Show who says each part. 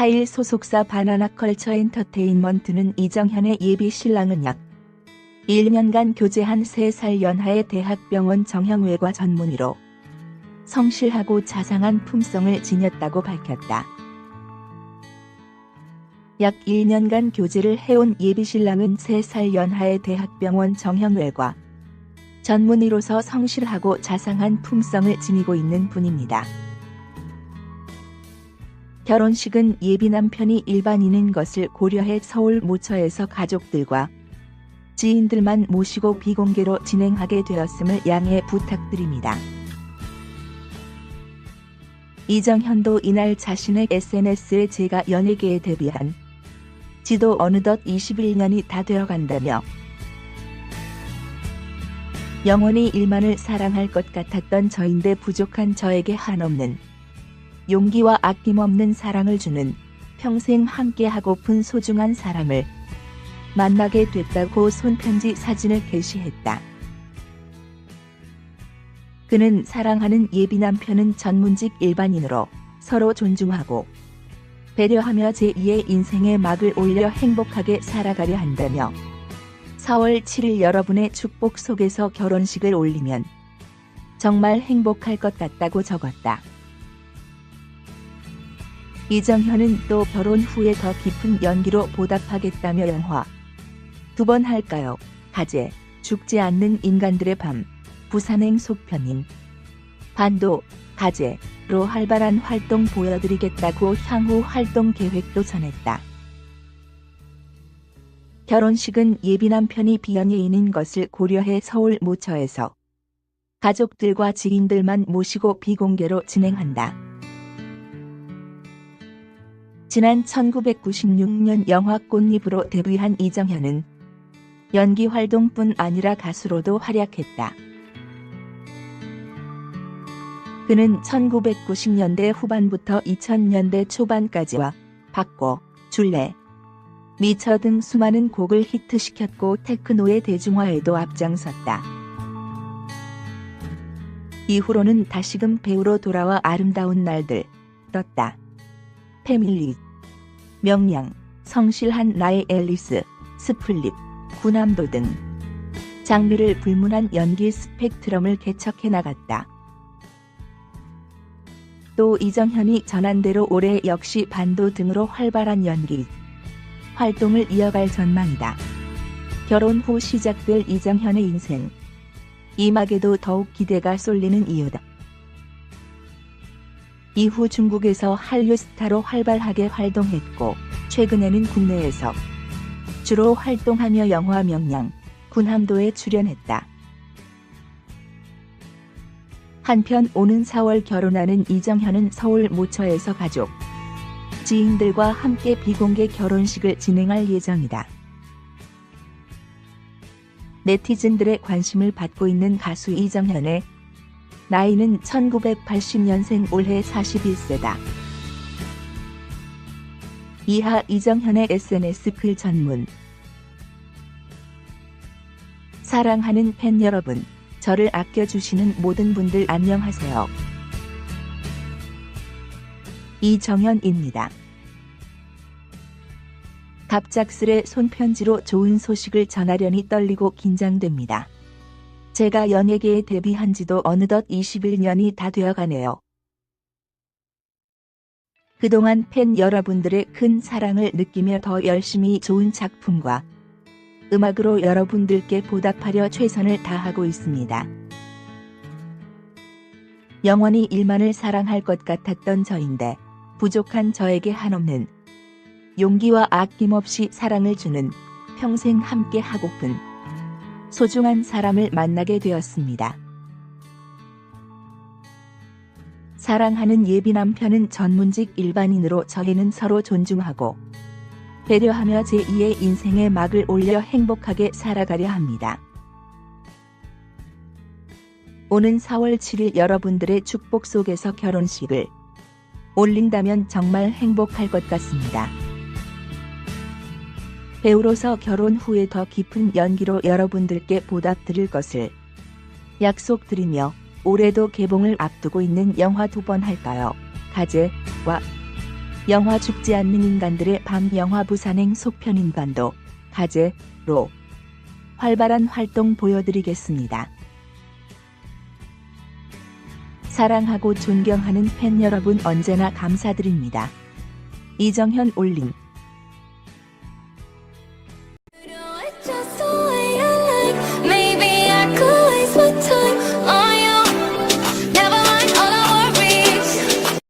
Speaker 1: 4일 소속사 바나나컬처 엔터테인먼트는 이정현의 예비 신랑은 약 1년간 교제한 3살 연하의 대학병원 정형외과 전문의로 성실하고 자상한 품성을 지녔다고 밝혔다. 약 1년간 교제를 해온 예비 신랑은 3살 연하의 대학병원 정형외과 전문의로서 성실하고 자상한 품성을 지니고 있는 분입니다. 결혼식은 예비 남편이 일반인인 것을 고려해 서울 모처에서 가족들과 지인들만 모시고 비공개로 진행하게 되었음을 양해 부탁드립니다. 이정현도 이날 자신의 SNS에 제가 연예계에 데뷔한 지도 어느덧 21년이 다 되어간다며 영원히 일만을 사랑할 것 같았던 저인데 부족한 저에게 한없는 용기와 아낌없는 사랑을 주는 평생 함께하고픈 소중한 사람을 만나게 됐다고 손편지 사진을 게시했다. 그는 사랑하는 예비 남편은 전문직 일반인으로 서로 존중하고 배려하며 제2의 인생의 막을 올려 행복하게 살아가려 한다며 4월 7일 여러분의 축복 속에서 결혼식을 올리면 정말 행복할 것 같다고 적었다. 이정현은 또 결혼 후에 더 깊은 연기로 보답하겠다며 영화 2번 할까요? 가제, 죽지 않는 인간들의 밤, 부산행 속편인 반도, 가제로 활발한 활동 보여드리겠다고 향후 활동 계획도 전했다. 결혼식은 예비 남편이 비연예인인 것을 고려해 서울 모처에서 가족들과 지인들만 모시고 비공개로 진행한다. 지난 1996년 영화 꽃잎으로 데뷔한 이정현은 연기 활동뿐 아니라 가수로도 활약했다. 그는 1990년대 후반부터 2000년대 초반까지와 바꿔, 줄래, 미쳐 등 수많은 곡을 히트시켰고 테크노의 대중화에도 앞장섰다. 이후로는 다시금 배우로 돌아와 아름다운 날들, 떴다, 패밀리, 명량, 성실한 나의 앨리스, 스플릿, 구남도 등 장르를 불문한 연기 스펙트럼을 개척해 나갔다. 또 이정현이 전한 대로 올해 역시 반도 등으로 활발한 연기 활동을 이어갈 전망이다. 결혼 후 시작될 이정현의 인생, 이 막에도 더욱 기대가 쏠리는 이유다. 이후 중국에서 한류 스타로 활발하게 활동했고 최근에는 국내에서 주로 활동하며 영화 명량, 군함도에 출연했다. 한편 오는 4월 결혼하는 이정현은 서울 모처에서 가족, 지인들과 함께 비공개 결혼식을 진행할 예정이다. 네티즌들의 관심을 받고 있는 가수 이정현의 나이는 1980년생 올해 41세다. 이하 이정현의 SNS 글 전문. 사랑하는 팬 여러분, 저를 아껴주시는 모든 분들 안녕하세요. 이정현입니다. 갑작스레 손편지로 좋은 소식을 전하려니 떨리고 긴장됩니다. 제가 연예계에 데뷔한 지도 어느덧 21년이 다 되어가네요. 그동안 팬 여러분들의 큰 사랑을 느끼며 더 열심히 좋은 작품과 음악으로 여러분들께 보답하려 최선을 다하고 있습니다. 영원히 일만을 사랑할 것 같았던 저인데 부족한 저에게 한없는 용기와 아낌없이 사랑을 주는 평생 함께 하고픈 소중한 사람을 만나게 되었습니다. 사랑하는 예비 남편은 전문직 일반인으로 저희는 서로 존중하고 배려하며 제2의 인생의 막을 올려 행복하게 살아가려 합니다. 오는 4월 7일 여러분들의 축복 속에서 결혼식을 올린다면 정말 행복할 것 같습니다. 배우로서 결혼 후에 더 깊은 연기로 여러분들께 보답드릴 것을 약속드리며 올해도 개봉을 앞두고 있는 영화 2번 할까요? 가제와 영화 죽지 않는 인간들의 밤 영화 부산행 속편 인간도 가제로 활발한 활동 보여드리겠습니다. 사랑하고 존경하는 팬 여러분 언제나 감사드립니다. 이정현 올림